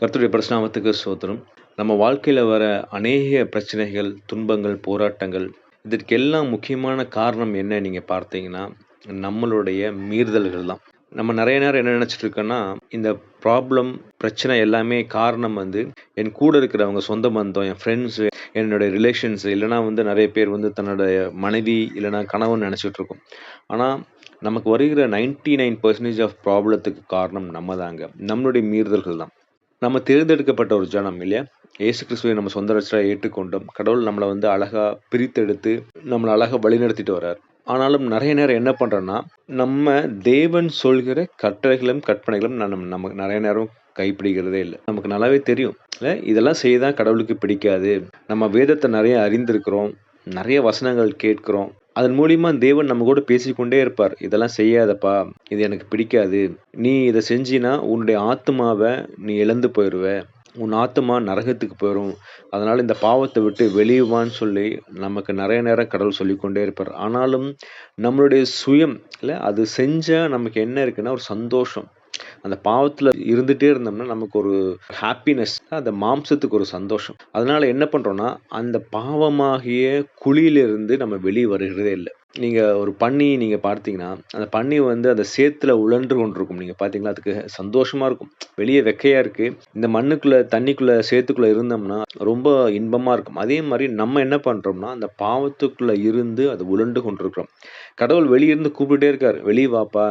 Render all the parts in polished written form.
கர்த்தருடைய பரிசுநாமத்துக்கு ஸ்தோத்திரம். நம்ம வாழ்க்கையில வர அநேக பிரச்சனைகள், துன்பங்கள், போராட்டங்கள் இதற்கெல்லாம் முக்கியமான காரணம் என்ன நீங்க பார்த்தீங்கன்னா, நம்மளுடைய மீறுதல்கள் தான். நம்ம நெறைய நேரம் என்ன நெனச்சுட்டு இருக்கோன்னா, இந்த ப்ராப்ளம், பிரச்சனை எல்லாமே காரணம் வந்து என் கூட இருக்கிறவங்க, சொந்த பந்தம், என் ஃப்ரெண்ட்ஸு, என்னுடைய ரிலேஷன்ஸு இல்லன்னா வந்து நெறைய பேர் வந்து தன்னுடைய மனைவி இல்லன்னா கணவன் நெனச்சுட்டு இருக்கோம். ஆனா, நமக்கு வருகிற 99% ஆஃப் ப்ராப்ளத்துக்கு காரணம் நம்ம தாங்க. நம்மளுடைய மீறுதல்கள் தான். நம்ம தேர்ந்தெடுக்கப்பட்ட ஒரு ஜனம் இல்லையா? இயேசு கிறிஸ்துவை நம்ம சொந்த ரட்சகரா ஏற்றுக்கொண்டோம். கடவுள் நம்மள வந்து அழகா பிரித்தெடுத்து, நம்மள அழகா வழிநடத்திட்டு வரார். ஆனாலும் நெறைய நேரம் என்ன பண்றோம்னா, நம்ம தேவன் சொல்கிற கட்டளைகளும், கற்பனைகளும் நம்ம நெறைய நேரம் கைப்பிடிக்கிறதே இல்ல. நமக்கு நல்லாவே தெரியும். இதெல்லாம் செய்தா கடவுளுக்கு பிடிக்காது. நம்ம வேதத்த நெறைய அறிந்திருக்கிறோம். நெறைய வசனங்கள் கேட்கிறோம். அதன் மூலியமா தேவன் நம்ம கூட பேசிக்கொண்டே இருப்பார். இதெல்லாம் செய்யாதப்பா! இது எனக்கு பிடிக்காது. நீ இத செஞ்சீன்னா, உன்னுடைய ஆத்துமாவ நீ இழந்து போயிருவ. உன் ஆத்துமா நரகத்துக்கு போயிரும். அதனால இந்த பாவத்த விட்டு வெளிய வான்னு சொல்லி, நமக்கு நெறைய நேரம் கடவுள் சொல்லிக்கொண்டே இருப்பார். ஆனாலும் நம்மளுடைய சுயம் அது செஞ்சா நமக்கு என்ன இருக்குன்னா, ஒரு சந்தோஷம். அந்த பாவத்துல இருந்துட்டே இருந்தோம்னா, நமக்கு ஒரு ஹாப்பினஸ் அந்த மாம்சத்துக்கு ஒரு சந்தோஷம். அதனால என்ன பண்றோம்னா, அந்த பாவமாகிய குழியிலிருந்து நம்ம வெளிய வருகிறதே இல்ல. நீங்க ஒரு பன்னி நீங்க பார்த்தீங்கன்னா, அந்த பன்னி வந்து அந்த சேத்துல உழன்று கொண்டிருக்கும். நீங்க பார்த்தீங்களா, அதுக்கு சந்தோஷமா இருக்கும். வெளிய வெக்கையா இருக்கு. இந்த மண்ணுக்குள்ள, தண்ணிக்குள்ள, சேத்துக்குள்ள இருந்தோம்னா, ரொம்ப இன்பமா இருக்கும். அதே மாரி நம்ம என்ன பண்றோம்னா, அந்த பாவத்துக்குள்ள இருந்து அது உழண்டு கொண்டிருக்கிறோம். கடவுள் வெளிய இருந்து கூப்பிட்டுட்டே இருக்காரு. "வெளிய வாப்பா!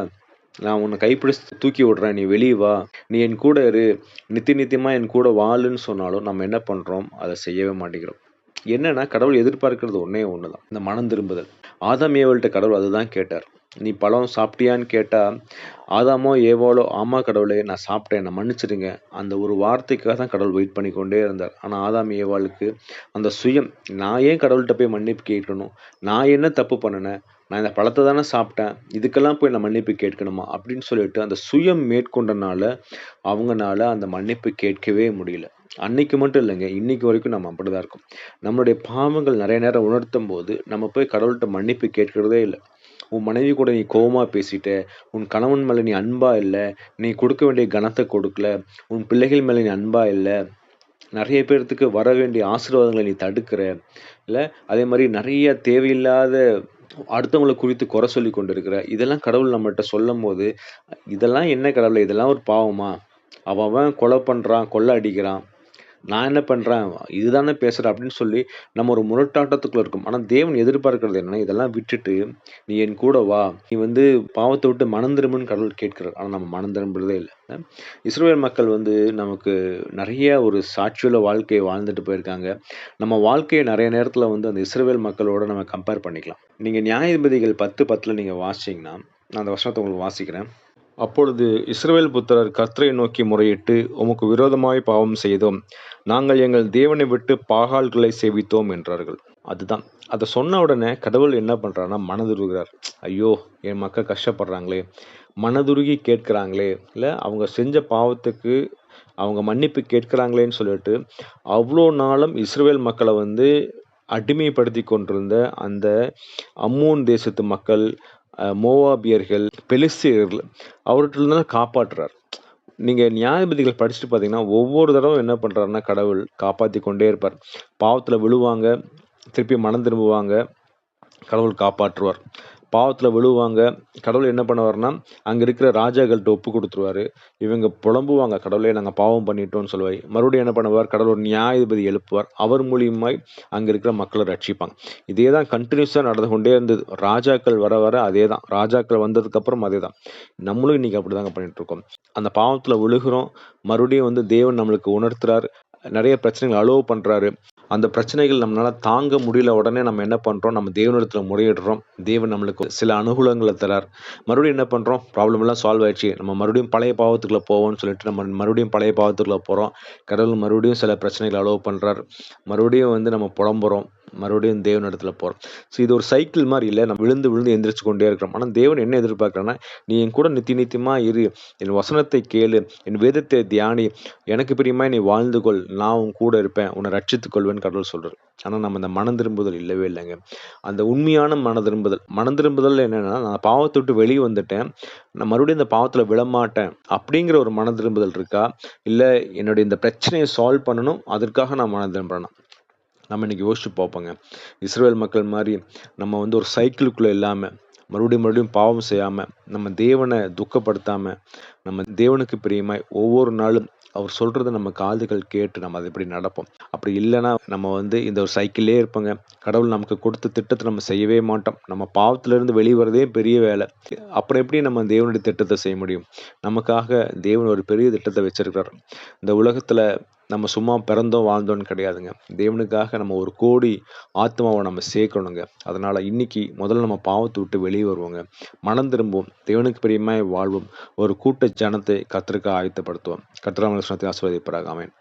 நான் உன்ன கைப்பிடிச்சு தூக்கி விடுறேன். நீ வெளிய வா. நீ என் கூட இரு. நித்திய நித்தியமா என் கூட வாழுன்னு" சொன்னாலும், நம்ம என்ன பண்றோம்? அத செய்யவே மாட்டேங்கிறோம். என்னன்னா, கடவுள் எதிர்பார்க்கிறது ஒண்ணே ஒண்ணு தான். இந்த மனம் திரும்புதல். ஆதாம் ஏவாள்ட்ட கடவுள் அதுதான் கேட்டார். "நீ பழம் சாப்பிட்டியான்னு?" கேட்டா, ஆதாமோ, ஏவாளோ, "ஆமா கடவுளே நான் சாப்பிட்டேன். என்ன மன்னிச்சிடுங்க." அந்த ஒரு வார்த்தைக்காக தான் கடவுள் வெயிட் பண்ணிக்கொண்டே இருந்தார். ஆனா ஆதாம் ஏவாளுக்கு அந்த சுயம், "நான் ஏன் கடவுள்ட்ட போய் மன்னிப்பு கேட்கணும்? நான் என்ன தப்பு பண்ணுனேன்? நான் இந்த பழத்த தானே சாப்பிட்டேன். இதுக்கெல்லாம் போய் நான் மன்னிப்பு கேட்கணுமா?" அப்படின்னு சொல்லிட்டு அந்த சுயம் மேற்கொண்டனால, அவங்கனால அந்த மன்னிப்பு கேட்கவே முடியல. அன்னைக்கு மட்டும் இல்லங்க. இன்னைக்கு வரைக்கும் நம்ம அப்படிதான் இருக்கோம். நம்மளுடைய பாவங்கள் நெறைய நேரம் உணர்த்தும்போது, நம்ம போய் கடவுள்ட்ட மன்னிப்பு கேட்கிறதே இல்ல. உன் மனைவி கூட நீ கோவமா பேசிட்ட. உன் கணவன் மேல நீ அன்பா இல்ல. நீ கொடுக்க வேண்டிய கனத்த கொடுக்கல. உன் பிள்ளைகள் மேல நீ அன்பா இல்ல. நெறைய பேர்த்துக்கு வர வேண்டிய ஆசீர்வாதங்கள நீ தடுக்கிற. இல்ல, அதே மாரி நெறைய தேவையில்லாத அடுத்தவங்கள குறித்து குறை சொல்லிக் கொண்டிருக்கிற. இதெல்லாம் கடவுள் நம்மள்ட்ட சொல்லும்போது, இதெல்லாம் என்ன கடவுளே! இதெல்லாம் ஒரு பாவமா? அவன் அவன் கொலை பண்றான், கொள்ள அடிக்கிறான். நான் என்ன பண்றேன்? இதுதானே பேசுறேன் அப்படின்னு சொல்லி நம்ம ஒரு முரட்டாட்டத்துக்குள்ள இருக்கோம். ஆனா தேவன் எதிர்பார்க்கிறது என்னன்னா, இதெல்லாம் விட்டுட்டு, "நீ என் கூட வா. நீ வந்து பாவத்த விட்டு மனம் திரும்புன்னு" கடவுள் கேட்கிறார். ஆனா நம்ம மனம் திரும்புறதே இல்ல. இஸ்ரவேல் மக்கள் வந்து நமக்கு நெறைய ஒரு சாட்சியுள்ள வாழ்க்கைய வாழ்ந்துட்டு போயிருக்காங்க. நம்ம வாழ்க்கைய நெறைய நேரத்துல வந்து அந்த இஸ்ரவேல் மக்களோட நம்ம கம்பேர் பண்ணிக்கலாம். நீங்க நியாயாதிபதிகள் 10:10 நீங்க வாசிச்சீங்கன்னா, நான் அந்த வசனத்த உங்களுக்கு வாசிக்கிறேன். அப்பொழுது இஸ்ரவேல் புத்திரர் கர்த்தரை நோக்கி முறையிட்டு, உமக்கு விரோதமாய் பாவம் செய்தோம். நாங்கள் எங்கள் தேவனை விட்டு பாகால்களை சேவித்தோம் என்றார்கள். அதுதான். அத சொன்ன உடனே கடவுள் என்ன பண்றார்ன்னா, மனதுருகுறார். ஐயோ! என் மக்கள் கஷ்டப்படுறாங்களே! மனதுருகி கேட்கிறாங்களே! இல்ல அவங்க செஞ்ச பாவத்துக்கு அவங்க மன்னிப்பு கேட்கிறாங்களேன்னு சொல்லிட்டு, அவ்ளோ நாளும் இஸ்ரவேல் மக்கள வந்து அடிமைப்படுத்திக் கொண்டிருந்த அந்த அம்மோன் தேசத்து மக்கள், மோவாபியர்கள், பெலிஸ்தியர்கள் அவர்ட்டருந்து காப்பாற்றுறார். நீங்க நியாயாதிபதிகள் படிச்சுட்டு பார்த்தீங்கன்னா, ஒவ்வொரு தடவ என்ன பண்றாருன்னா, கடவுள் காப்பாத்திக் கொண்டே இருப்பார். பாவத்துல விழுவாங்க, திருப்பி மனம் திரும்புவாங்க, கடவுள் காப்பாற்றுவார். பாவத்துல விழுவாங்க, கடவுள் என்ன பண்ணுவாருன்னா, அங்க இருக்கிற ராஜாக்கள்ட்ட ஒப்பு குடுத்துருவாரு. இவங்க புலம்புவாங்க, "கடவுளே நாங்க பாவம் பண்ணிட்டோம்ன்னு" சொல்லுவாய். மறுபடியும் என்ன பண்ணுவார், கடவுள் ஒரு நியாயாதிபதி எழுப்புவார். அவர் மூலியமாய் அங்க இருக்கிற மக்கள ரட்சிப்பாங்க. இதே தான் கன்டினியூஸா நடந்து கொண்டே இருந்தது. ராஜாக்கள் வர வர அதே தான். ராஜாக்கள் வந்ததுக்கப்புறம் அதே தான். நம்மளும் இன்னைக்கு அப்படிதாங்க பண்ணிட்டுருக்கோம். அந்த பாவத்துல விழுகுறோம். மறுபடியும் வந்து தேவன் நம்மளுக்கு உணர்த்துறார். நெறைய பிரச்சனைகள அலோவ் பண்றாரு. அந்த பிரச்சனைகள் நம்மளால தாங்க முடியல. உடனே நம்ம என்ன பண்றோம், நம்ம தேவனிடத்துல முறையிடுறோம். தேவன் நம்மளுக்கு சில அனுகூலங்கள தரார். மறுபடியும் என்ன பண்றோம், ப்ராப்ளம் எல்லாம் சால்வ் ஆயிடுச்சு. நம்ம மறுபடியும் பழைய பாவத்துக்குள்ள போவோம்ன்னு சொல்லிட்டு நம்ம மறுபடியும் பழைய பாவத்துக்குள்ள போறோம். கடவுள் மறுபடியும் சில பிரச்சனைகள அலோவ் பண்றார். மறுபடியும் வந்து நம்ம புலம்புறோம். மறுபடியும் தேவனிடத்துல போறோம். ஸோ இது ஒரு சைக்கிள் மாரி இல்ல. நம்ம விழுந்து விழுந்து எந்திரிச்சு கொண்டே இருக்கிறோம். ஆனா தேவன் என்ன எதிர்பார்க்கிறார்ன்னா, "நீ என் கூட நித்திய நித்தியமா இரு. என் வசனத்தை கேளு. என் வேதத்தை தியானி. எனக்கு பிரியமாய் நீ வாழ்ந்து கொள். நான் உன் கூட இருப்பேன். உன்னை ரட்சித்துக் கொள்வேன்னு" கடவுள் சொல்றாரு. ஆனா நம்ம அந்த மனம் திரும்புதல் இல்லவே இல்லங்க. அந்த உண்மையான மனம் திரும்புதல். மனம் திரும்புதல் என்னன்னா, நான் பாவத்த விட்டு வெளிய வந்துட்டேன். நான் மறுபடியும் இந்த பாவத்துல விழமாட்டேன். அப்படிங்கிற ஒரு மனம் திரும்புதல் இருக்கா? இல்ல என்னுடைய இந்த பிரச்சனைய சால்வ் பண்ணணும். அதற்காக நான் மனம் திரும்புறேனா? நம்ம இன்னைக்கு யோசிச்சு பார்ப்போங்க. இஸ்ரவேல் மக்கள் மாரி நம்ம வந்து ஒரு சைக்கிளுக்குள்ள இல்லாம, மறுபடியும் மறுபடியும் பாவம் செய்யாம, நம்ம தேவன துக்கப்படுத்தாம, நம்ம தேவனுக்கு பிரியமாய் ஒவ்வொரு நாளும் அவர் சொல்றத நம்ம காதுகள் கேட்டு நம்ம அதன்படி நடப்போம். அப்படி இல்லன்னா, நம்ம வந்து இந்த ஒரு சைக்கிள்லயே இருப்போங்க. கடவுள் நமக்கு கொடுத்த திட்டத்த நம்ம செய்யவே மாட்டோம். நம்ம பாவத்திலிருந்து வெளிய வரதே பெரிய வேல. அப்புறம் எப்படி நம்ம தேவனுடைய திட்டத்த செய்ய முடியும்? நமக்காக தேவன் ஒரு பெரிய திட்டத்த வச்சிருக்கிறார். இந்த உலகத்துல நம்ம சும்மா பிறந்தோம், வாழ்ந்தோம்ன்னு கிடையாதுங்க. தேவனுக்காக நம்ம 1,00,00,000 ஆத்துமாவ நம்ம சேர்க்கணுங்க. அதனால இன்னைக்கு முதல்ல நம்ம பாவத்த விட்டு வெளிய வருவோங்க. மனம் திரும்புவோம். தேவனுக்கு பிரியமாய் வாழ்வோம். ஒரு கூட்ட ஜனத்தை கர்த்தருக்காக ஆயத்தப்படுத்துவோம். கர்த்தர் நம்மை ஆசீர்வதிப்பாராக. ஆமென்.